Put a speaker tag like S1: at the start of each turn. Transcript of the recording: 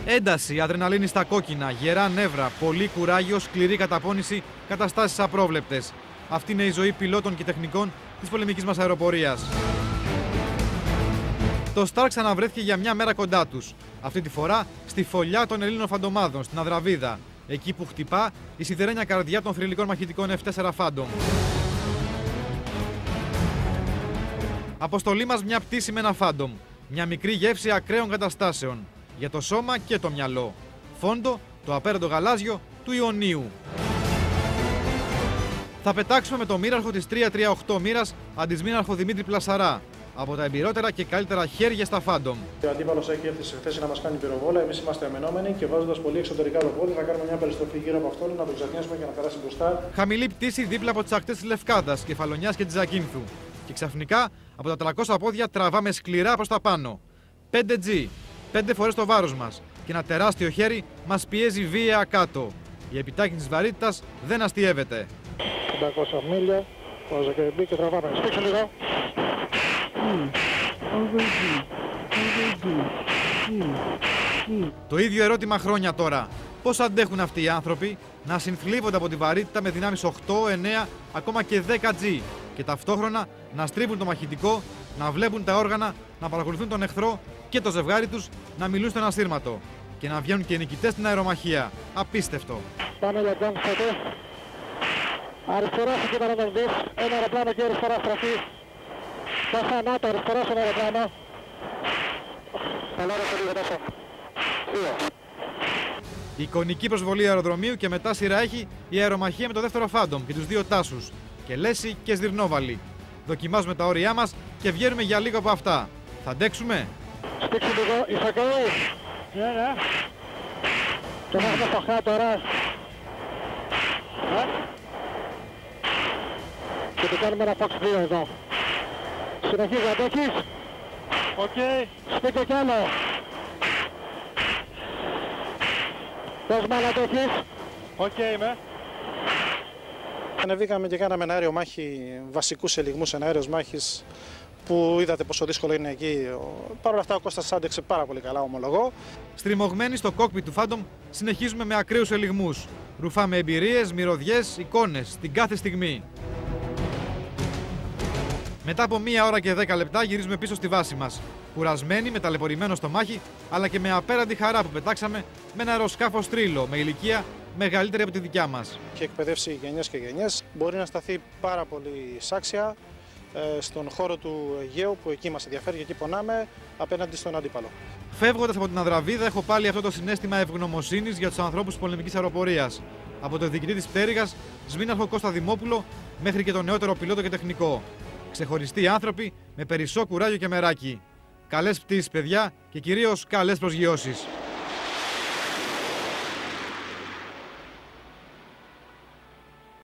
S1: Ένταση, αδρεναλίνη στα κόκκινα, γερά νεύρα, πολύ κουράγιο, σκληρή καταπώνηση, καταστάσεις απρόβλεπτες. Αυτή είναι η ζωή πιλότων και τεχνικών της πολεμικής μας αεροπορίας. Το Σταρ ξαναβρέθηκε για μια μέρα κοντά τους. Αυτή τη φορά στη φωλιά των Ελλήνων φαντομάδων, στην Αδραβίδα. Εκεί που χτυπά η σιδερένια καρδιά των θρυλικών μαχητικών F4 Phantom. Αποστολή μας μια πτήση με ένα Phantom. Μια μικρή γεύση ακραίων καταστάσεων. Για το σώμα και το μυαλό. Φόντο, το απέραντο γαλάζιο του Ιωνίου. Θα πετάξουμε με το μοίραρχο της 338 μοίρας αντισμοίραρχο Δημήτρη Πλασαρά. Από τα εμπειρότερα και καλύτερα χέρια στα Phantom.
S2: Ο αντίπαλος έχει έρθει σε θέση να μας κάνει πυροβόλα. Εμείς είμαστε αμενόμενοι και βάζοντας πολύ εξωτερικά το πόδι θα κάνουμε μια περιστροφή γύρω από αυτόν, να τον ξαφνιάσουμε και να περάσει μπροστά.
S1: Χαμηλή πτήση δίπλα από τις ακτές της Λευκάδας, Κεφαλονιάς και της Ζακίνθου. Και ξαφνικά από τα 300 πόδια τραβάμε σκληρά προς τα πάνω. 5G, 5 φορές το βάρος μας. Και ένα τεράστιο χέρι μας πιέζει βίαια κάτω. Η επιτάχυνση της βαρύτητας δεν αστιεύεται.
S2: 500 μίλια, βάζω και μπει και τραβάμε. Σπίξε λίγο.
S1: Το ίδιο ερώτημα χρόνια τώρα. Πώς αντέχουν αυτοί οι άνθρωποι να συνθλίβονται από τη βαρύτητα με δυνάμεις 8, 9, ακόμα και 10G και ταυτόχρονα να στρίβουν το μαχητικό, να βλέπουν τα όργανα, να παρακολουθούν τον εχθρό και το ζευγάρι τους να μιλούν στον ασύρματο και να βγαίνουν και νικητές στην αερομαχία. Απίστευτο.
S2: Πάμε για τον στρατή. Αριστερά στην παραδοσδής, ένα αεροπλάνο και αριστερά στραφή. Θα θανάτω αριστερά στον αεροπλάνο. Καλά ρε λίγο τόσο.
S1: Η εικονική προσβολή αεροδρομίου και μετά σειρά έχει η αερομαχία με το δεύτερο Phantom και τους δύο τάσους, και Λέση και Σδυρνόβαλη. Δοκιμάζουμε τα όρια μας και βγαίνουμε για λίγο από αυτά. Θα αντέξουμε?
S2: Στήξε λίγο, είσαι okay? Ναι. Τον έχουμε στο χά τώρα. Και του κάνουμε ένα Fox 2 εδώ. Συνεχίζει, αντέχεις? Οκ. Σπίτι κι άλλο. Πες μ' αν αντέχεις? Οκ είμαι. Ανεβήκαμε και κάναμε ένα αέριο μάχη, βασικούς ελιγμούς, ένα αέριος μάχης που είδατε πόσο δύσκολο είναι εκεί. Παρ' όλα αυτά ο Κώστας άντεξε πάρα πολύ καλά, ομολογώ.
S1: Στριμωγμένοι στο κόκπιτ του Phantom συνεχίζουμε με ακραίους ελιγμούς. Ρουφάμε εμπειρίες, μυρωδιές, εικόνες την κάθε στιγμή. Μετά από 1 ώρα και 10 λεπτά γυρίζουμε πίσω στη βάση μας. Κουρασμένοι, με ταλαιπωρημένο στο μάχη, αλλά και με απέραντη χαρά που πετάξαμε με ένα αεροσκάφο τρίλο με ηλικία μεγαλύτερη από τη δικιά μας.
S2: Έχει εκπαιδεύσει γενιές και γενιές. Μπορεί να σταθεί πάρα πολύ σάξια στον χώρο του Αιγαίου που εκεί μας ενδιαφέρει και εκεί πονάμε απέναντι στον αντίπαλο.
S1: Φεύγοντας από την Αδραβίδα, έχω πάλι αυτό το συναίσθημα ευγνωμοσύνης για τους ανθρώπους της πολεμικής αεροπορίας. Από τον διοικητή της πτέρυγας, Σμήναρχο Κώστα Δημόπουλο, μέχρι και τον νεότερο πιλότο και τεχνικό. Ξεχωριστοί άνθρωποι με περισσό κουράγιο και μεράκι. Καλές πτήσεις, παιδιά, και κυρίως καλές προσγειώσεις.